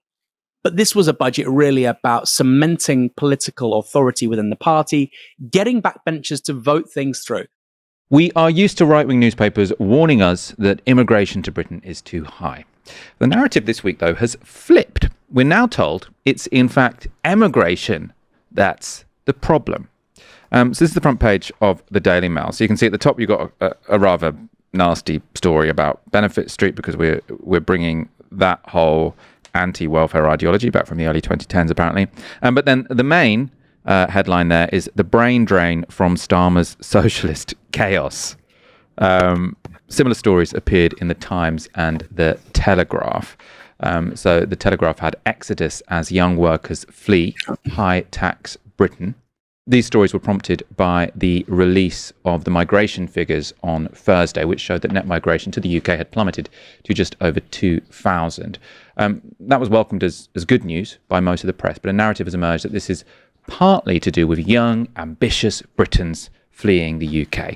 But this was a budget really about cementing political authority within the party, getting backbenchers to vote things through. We are used to right-wing newspapers warning us that immigration to Britain is too high. The narrative this week, though, has flipped. We're now told it's, in fact, emigration that's the problem. So this is the front page of the Daily Mail. So you can see at the top you've got a rather nasty story about Benefit Street, because we're bringing that whole anti-welfare ideology back from the early 2010s, apparently. But then the main headline there is the brain drain from Starmer's socialist chaos. Similar stories appeared in the Times and the Telegraph. So the Telegraph had Exodus as young workers flee high-tax Britain. These stories were prompted by the release of the migration figures on Thursday, which showed that net migration to the UK had plummeted to just over 2,000. That was welcomed as good news by most of the press, but a narrative has emerged that this is partly to do with young, ambitious Britons fleeing the UK.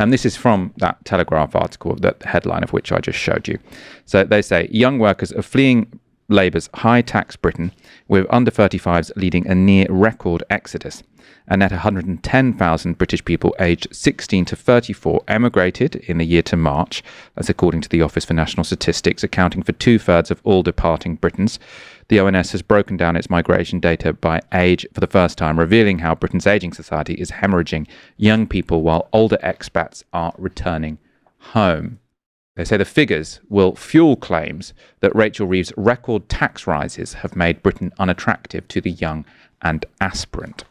This is from that Telegraph article, the headline of which I just showed you. So they say, young workers are fleeing Labour's high-tax Britain, with under 35s leading a near-record exodus. A net 110,000 British people aged 16 to 34 emigrated in the year to March. That's according to the Office for National Statistics, accounting for 2/3 of all departing Britons. The ONS has broken down its migration data by age for the first time, revealing how Britain's ageing society is hemorrhaging young people while older expats are returning home. They say the figures will fuel claims that Rachel Reeves' record tax rises have made Britain unattractive to the young and aspirant.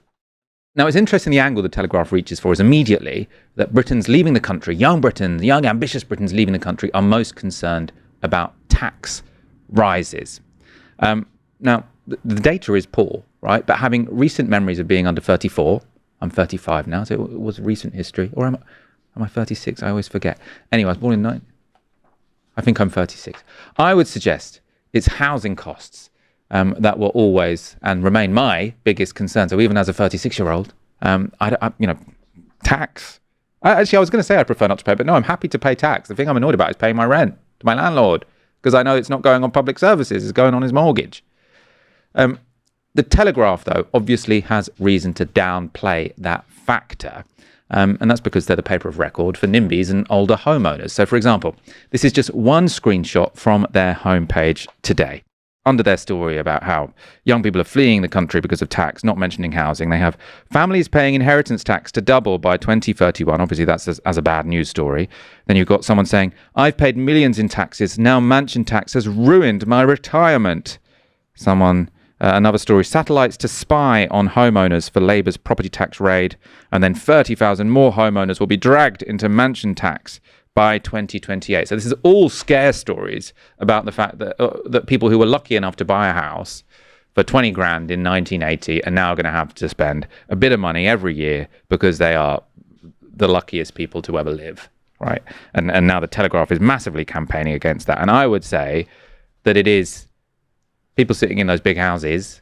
Now, it's interesting the angle the Telegraph reaches for is immediately that Britons leaving the country, young Britons, young ambitious Britons leaving the country, are most concerned about tax rises. Now, the data is poor, right? But having recent memories of being under 34, I'm 35 now, so it was recent history. Or am I 36? I always forget. Anyway, I was born in I think I'm 36. I would suggest it's housing costs that will always and remain my biggest concern. So even as a 36-year-old, tax. I was going to say I prefer not to pay, but no, I'm happy to pay tax. The thing I'm annoyed about is paying my rent to my landlord, because I know it's not going on public services, it's going on his mortgage. The Telegraph, though, obviously has reason to downplay that factor. And that's because they're the paper of record for NIMBYs and older homeowners. So, for example, this is just one screenshot from their homepage today. Under their story about how young people are fleeing the country because of tax, not mentioning housing, they have families paying inheritance tax to double by 2031. Obviously, that's as a bad news story. Then you've got someone saying, I've paid millions in taxes. Now mansion tax has ruined my retirement. Another story, satellites to spy on homeowners for Labour's property tax raid. And then 30,000 more homeowners will be dragged into mansion tax by 2028. So this is all scare stories about the fact that people who were lucky enough to buy a house for 20 grand in 1980 are now going to have to spend a bit of money every year because they are the luckiest people to ever live, right? And now the Telegraph is massively campaigning against that. And I would say that it is people sitting in those big houses,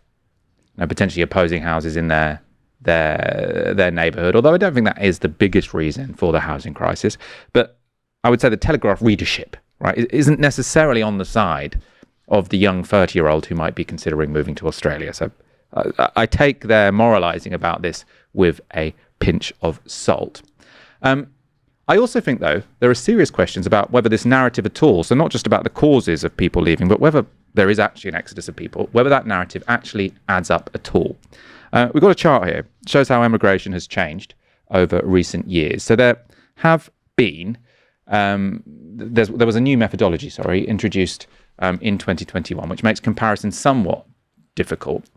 potentially opposing houses in their neighbourhood, although I don't think that is the biggest reason for the housing crisis. But I would say the Telegraph readership, right, isn't necessarily on the side of the young 30-year-old who might be considering moving to Australia. So I take their moralising about this with a pinch of salt. I also think, though, there are serious questions about whether this narrative at all, so not just about the causes of people leaving, but whether there is actually an exodus of people, whether that narrative actually adds up at all. We've got a chart here. It shows how emigration has changed over recent years. So there have been, there was a new methodology, introduced in 2021, which makes comparison somewhat difficult.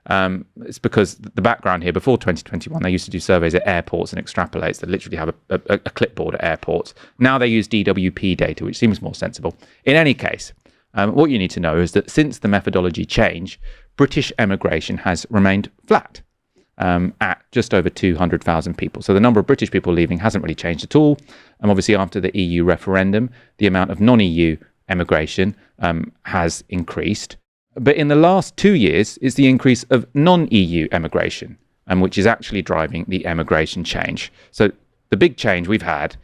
It's because the background here, before 2021, they used to do surveys at airports and extrapolates that literally have a clipboard at airports. Now they use DWP data, which seems more sensible. In any case, what you need to know is that since the methodology change, British emigration has remained flat at just over 200,000 people. So the number of British people leaving hasn't really changed at all. And obviously after the EU referendum, the amount of non-EU emigration has increased. But in the last 2 years, it's the increase of non-EU emigration, which is actually driving the emigration change. So the big change we've had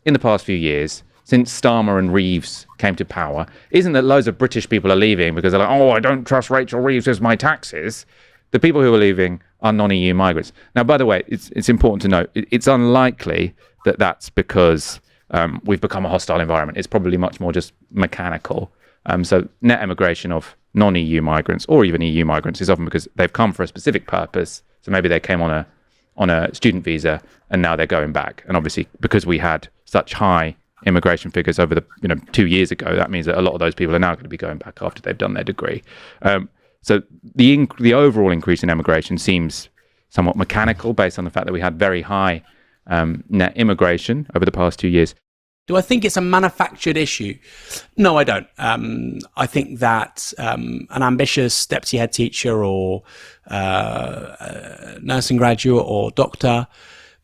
in the past few years, since Starmer and Reeves came to power, isn't that loads of British people are leaving because they're like, oh, I don't trust Rachel Reeves with my taxes. The people who are leaving are non-EU migrants. Now, by the way, it's important to note, it's unlikely that that's because we've become a hostile environment. It's probably much more just mechanical. So net emigration of non-EU migrants or even EU migrants is often because they've come for a specific purpose. So maybe they came on a student visa and now they're going back. And obviously, because we had such high immigration figures over the 2 years ago, that means that a lot of those people are now going to be going back after they've done their degree. So the overall increase in immigration seems somewhat mechanical based on the fact that we had very high net immigration over the past 2 years. Do I think it's a manufactured issue? No, I don't. I think that an ambitious deputy head teacher or nursing graduate or doctor,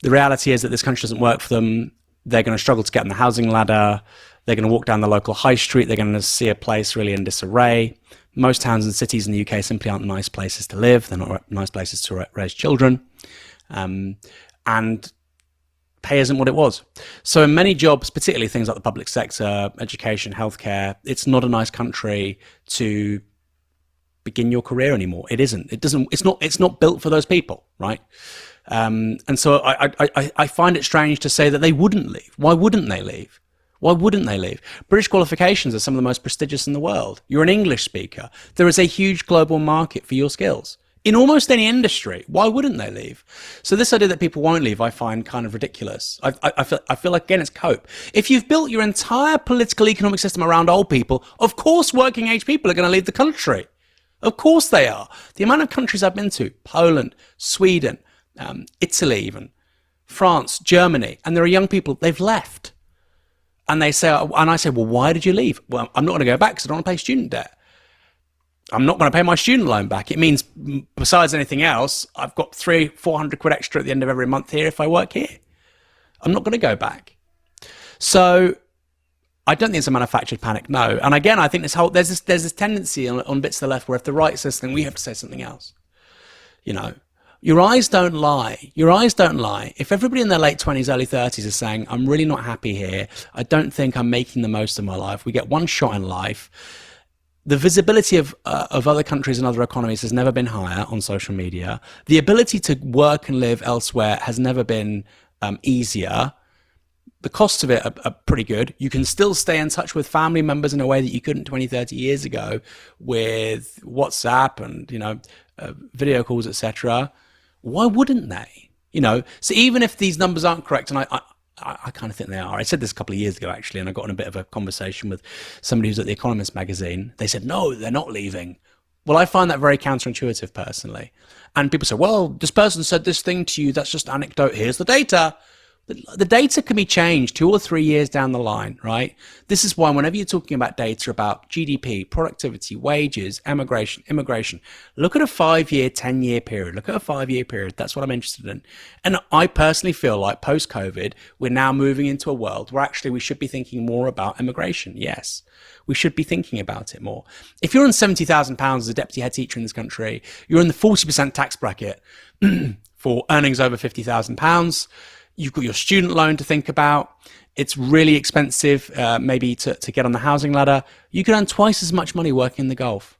the reality is that this country doesn't work for them. They're going to struggle to get on the housing ladder. They're going to walk down the local high street. They're going to see a place really in disarray. Most towns and cities in the UK simply aren't nice places to live. They're not nice places to raise children. And pay isn't what it was. So in many jobs, particularly things like the public sector, education, healthcare, it's not a nice country to begin your career anymore. It isn't. It's not built for those people, right? And so I find it strange to say that they wouldn't leave. Why wouldn't they leave? Why wouldn't they leave? British qualifications are some of the most prestigious in the world. You're an English speaker. There is a huge global market for your skills. In almost any industry, why wouldn't they leave? So this idea that people won't leave, I find kind of ridiculous. I feel like, again, it's cope. If you've built your entire political economic system around old people, of course working age people are going to leave the country. Of course they are. The amount of countries I've been to, Poland, Sweden, Italy even, France, Germany, and there are young people, they've left. And they say, and I say, well, why did you leave? Well, I'm not going to go back because I don't want to pay student debt. I'm not going to pay my student loan back. It means, besides anything else, I've got 300-400 quid extra at the end of every month here if I work here. I'm not going to go back. So I don't think it's a manufactured panic, no. And again, I think there's this tendency on bits to the left where if the right says something, we have to say something else. Your eyes don't lie. Your eyes don't lie. If everybody in their late 20s, early 30s is saying, I'm really not happy here, I don't think I'm making the most of my life, we get one shot in life. The visibility of other countries and other economies has never been higher on social media. The ability to work and live elsewhere has never been easier. The costs of it are pretty good. You can still stay in touch with family members in a way that you couldn't 20, 30 years ago with WhatsApp and, video calls, etc. Why wouldn't they? So even if these numbers aren't correct, and I kind of think they are. I said this a couple of years ago, actually, and I got in a bit of a conversation with somebody who's at The Economist magazine. They said, no, they're not leaving. Well, I find that very counterintuitive, personally. And people say, well, this person said this thing to you. That's just anecdote. Here's the data. The data can be changed 2 or 3 years down the line, right? This is why whenever you're talking about data about GDP, productivity, wages, immigration, look at a 5-year, 10-year period. Look at a 5-year period. That's what I'm interested in. And I personally feel like post-COVID, we're now moving into a world where actually we should be thinking more about immigration. Yes, we should be thinking about it more. If you're on £70,000 as a deputy head teacher in this country, you're in the 40% tax bracket for earnings over £50,000. You've got your student loan to think about. It's really expensive, maybe to get on the housing ladder. You can earn twice as much money working in the Gulf.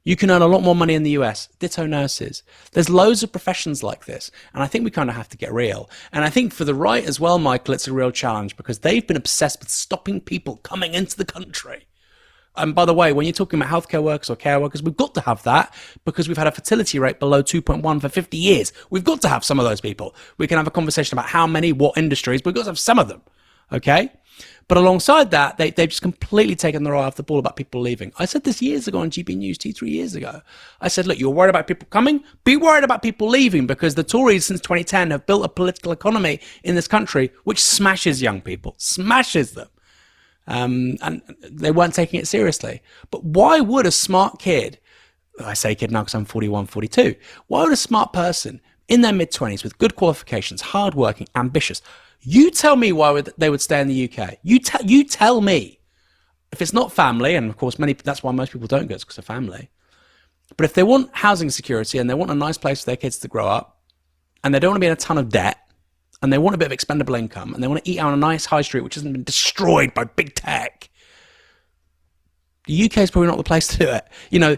You can earn a lot more money in the US. Ditto nurses. There's loads of professions like this. And I think we kind of have to get real. And I think for the right as well, Michael, it's a real challenge because they've been obsessed with stopping people coming into the country. And by the way, when you're talking about healthcare workers or care workers, we've got to have that because we've had a fertility rate below 2.1 for 50 years. We've got to have some of those people. We can have a conversation about how many, what industries, but we've got to have some of them. Okay? But alongside that, they've just completely taken their eye off the ball about people leaving. I said this years ago on GB News, 3 years ago. I said, look, you're worried about people coming? Be worried about people leaving because the Tories since 2010 have built a political economy in this country which smashes young people, smashes them. And they weren't taking it seriously. But why would a smart kid, I say kid now because I'm 41, 42, why would a smart person in their mid-20s with good qualifications, hardworking, ambitious, you tell me why they would stay in the UK. You tell me. If it's not family, and of course that's why most people don't go, it's because of family. But if they want housing security and they want a nice place for their kids to grow up, and they don't want to be in a ton of debt, and they want a bit of expendable income, and they want to eat out on a nice high street which hasn't been destroyed by big tech, the UK is probably not the place to do it. You know,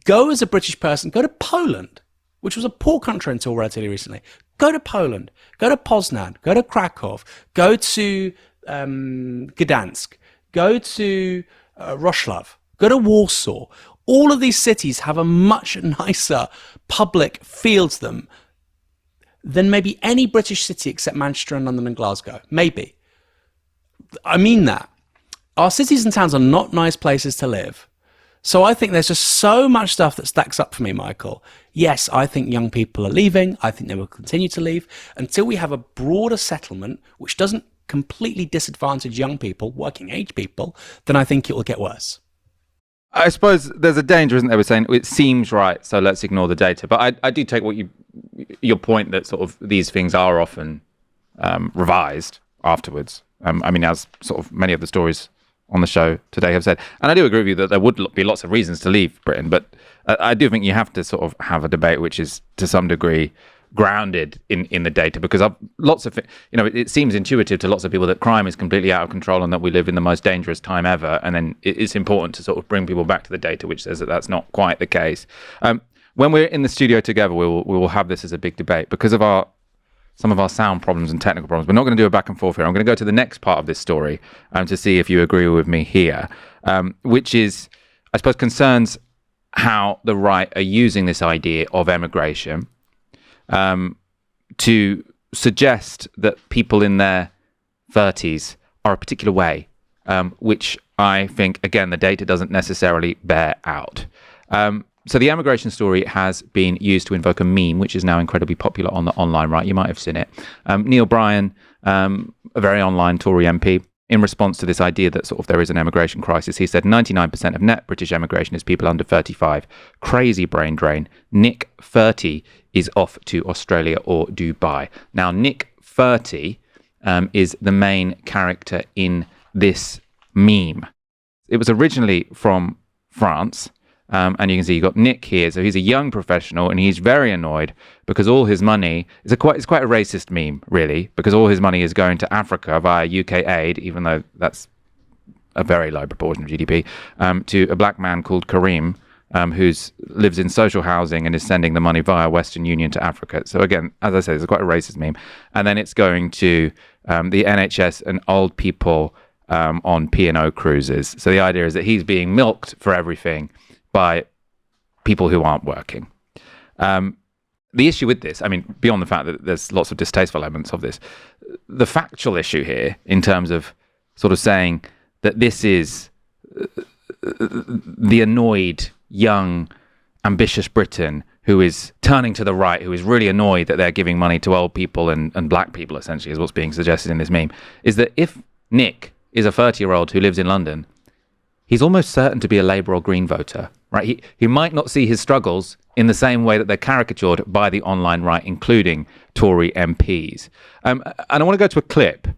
go as a British person, go to Poland, which was a poor country until relatively recently. Go to Poland, go to Poznan, go to Krakow, go to Gdansk, go to Wrocław, go to Warsaw. All of these cities have a much nicer public feel to them than maybe any British city except Manchester and London and Glasgow. Maybe. I mean that. Our cities and towns are not nice places to live. So I think there's just so much stuff that stacks up for me, Michael. Yes, I think young people are leaving. I think they will continue to leave until we have a broader settlement which doesn't completely disadvantage young people, working age people, then I think it will get worse. I suppose there's a danger, isn't there? We're saying it seems right, so let's ignore the data. But I do take your point that sort of these things are often revised afterwards. I mean, as sort of many of the stories on the show today have said. And I do agree with you that there would be lots of reasons to leave Britain, but I do think you have to sort of have a debate which is to some degree grounded in the data, because lots of, it seems intuitive to lots of people that crime is completely out of control and that we live in the most dangerous time ever. And then it's important to sort of bring people back to the data, which says that that's not quite the case. When we're in the studio together, we will have this as a big debate because of some of our sound problems and technical problems. We're not going to do a back and forth here. I'm going to go to the next part of this story to see if you agree with me here, which is, I suppose, concerns how the right are using this idea of emigration to suggest that people in their 30s are a particular way, which I think, again, the data doesn't necessarily bear out. So the emigration story has been used to invoke a meme, which is now incredibly popular on the online right. You might have seen it. Neil Bryan, a very online Tory MP, in response to this idea that sort of there is an emigration crisis, he said 99% of net British emigration is people under 35. Crazy brain drain. Nick 30 is off to Australia or Dubai. Now, Nick 30 is the main character in this meme. It was originally from France. And you can see you got Nick here. So he's a young professional and he's very annoyed because all his money it's quite a racist meme, really, because all his money is going to Africa via UK aid, even though that's a very low proportion of GDP, to a black man called Kareem, who lives in social housing and is sending the money via Western Union to Africa. So again, as I said, it's quite a racist meme. And then it's going to the NHS and old people on P&O cruises. So the idea is that he's being milked for everything by people who aren't working. The issue with this, I mean, beyond the fact that there's lots of distasteful elements of this, the factual issue here in terms of sort of saying that this is the annoyed, young, ambitious Briton who is turning to the right, who is really annoyed that they're giving money to old people and black people, essentially, is what's being suggested in this meme, is that if Nick is a 30-year-old who lives in London, he's almost certain to be a Labour or Green voter, right? He might not see his struggles in the same way that they're caricatured by the online right, including Tory MPs. And I want to go to a clip,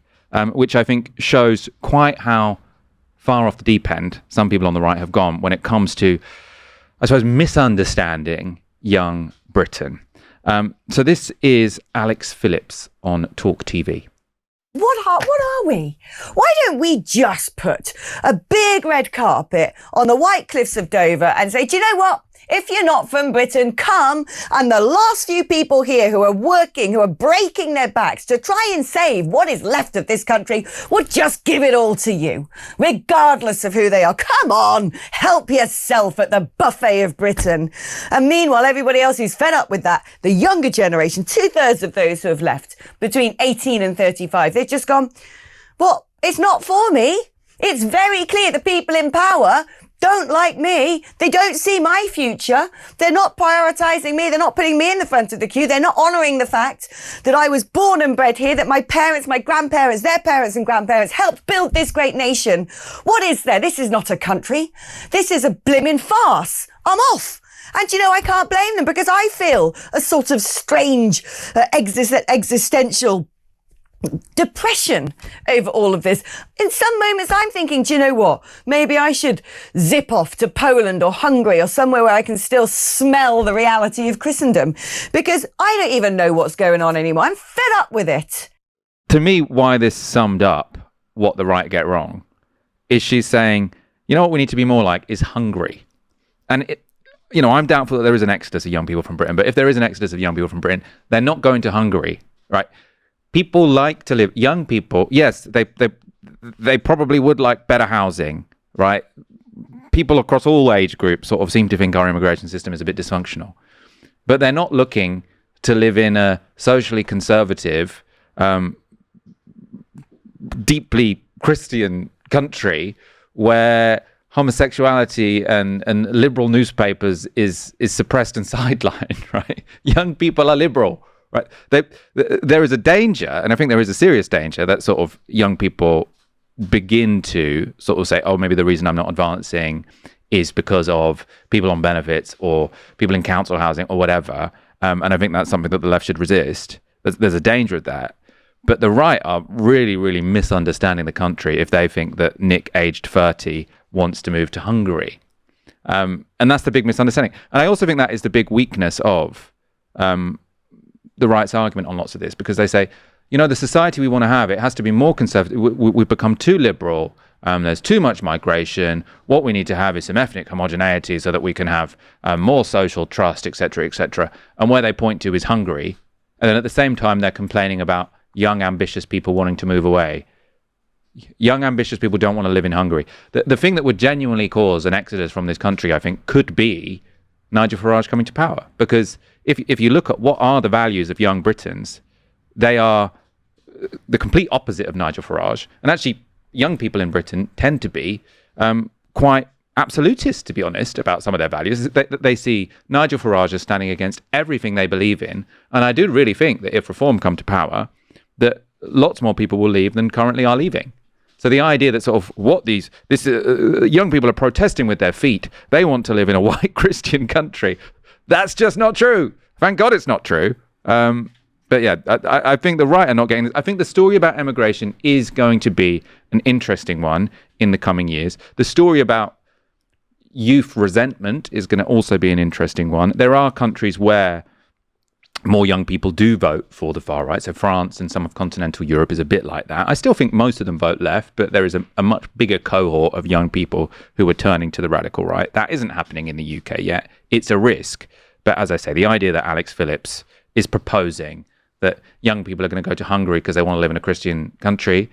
which I think shows quite how far off the deep end some people on the right have gone when it comes to, I suppose, misunderstanding young Britain. So this is Alex Phillips on Talk TV. What are we? Why don't we just put a big red carpet on the White Cliffs of Dover and say, do you know what? If you're not from Britain, come. And the last few people here who are working, who are breaking their backs to try and save what is left of this country, will just give it all to you, regardless of who they are. Come on, help yourself at the buffet of Britain. And meanwhile, everybody else who's fed up with that, the younger generation, 2/3 of those who have left between 18 and 35, they've just gone, well, it's not for me. It's very clear the people in power don't like me. They don't see my future. They're not prioritising me. They're not putting me in the front of the queue. They're not honouring the fact that I was born and bred here, that my parents, my grandparents, their parents and grandparents helped build this great nation. What is there? This is not a country. This is a blimmin' farce. I'm off. And you know, I can't blame them, because I feel a sort of strange existential depression over all of this. In some moments I'm thinking, do you know what? Maybe I should zip off to Poland or Hungary or somewhere where I can still smell the reality of Christendom, because I don't even know what's going on anymore. I'm fed up with it. To me, why this summed up what the right get wrong is she's saying, you know what we need to be more like is Hungary. And I'm doubtful that there is an exodus of young people from Britain, but if there is an exodus of young people from Britain, they're not going to Hungary, right? People like to live, young people, yes, they probably would like better housing, right? People across all age groups sort of seem to think our immigration system is a bit dysfunctional, but they're not looking to live in a socially conservative, deeply Christian country where homosexuality and liberal newspapers is suppressed and sidelined, right? Young people are liberal. Right. There is a danger, and I think there is a serious danger, that sort of young people begin to sort of say, oh, maybe the reason I'm not advancing is because of people on benefits or people in council housing or whatever. And I think that's something that the left should resist. There's a danger of that. But the right are really, really misunderstanding the country if they think that Nick, aged 30, wants to move to Hungary. And that's the big misunderstanding. And I also think that is the big weakness of the right's argument on lots of this, because they say, the society we want to have, it has to be more conservative. We've become too liberal. There's too much migration. What we need to have is some ethnic homogeneity so that we can have more social trust, etc., etc. And where they point to is Hungary. And then at the same time, they're complaining about young, ambitious people wanting to move away. Young, ambitious people don't want to live in Hungary. The thing that would genuinely cause an exodus from this country, I think, could be Nigel Farage coming to power. Because if you look at what are the values of young Britons, they are the complete opposite of Nigel Farage. And actually, young people in Britain tend to be quite absolutist, to be honest, about some of their values. They see Nigel Farage as standing against everything they believe in. And I do really think that if Reform come to power, that lots more people will leave than currently are leaving. So the idea that sort of young people are protesting with their feet, they want to live in a white Christian country, that's just not true. Thank God it's not true. But yeah, I think the right are not getting this. I think the story about emigration is going to be an interesting one in the coming years. The story about youth resentment is going to also be an interesting one. There are countries where more young people do vote for the far right. So France and some of continental Europe is a bit like that. I still think most of them vote left, but there is a much bigger cohort of young people who are turning to the radical right. That isn't happening in the UK yet. It's a risk. But as I say, the idea that Alex Phillips is proposing that young people are going to go to Hungary because they want to live in a Christian country,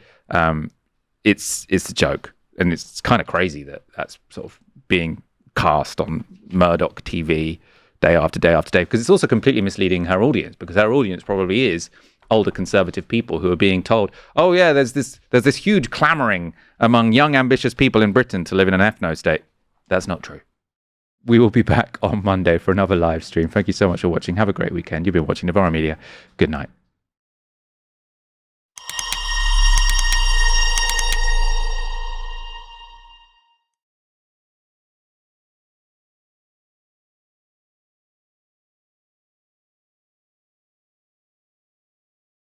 it's a joke. And it's kind of crazy that that's sort of being cast on Murdoch TV day after day after day, because it's also completely misleading her audience, because her audience probably is older conservative people who are being told, oh yeah, there's this huge clamoring among young ambitious people in Britain to live in an ethno state. That's not true. We will be back on Monday for another live stream. Thank you so much for watching. Have a great weekend. You've been watching Novara Media. Good night.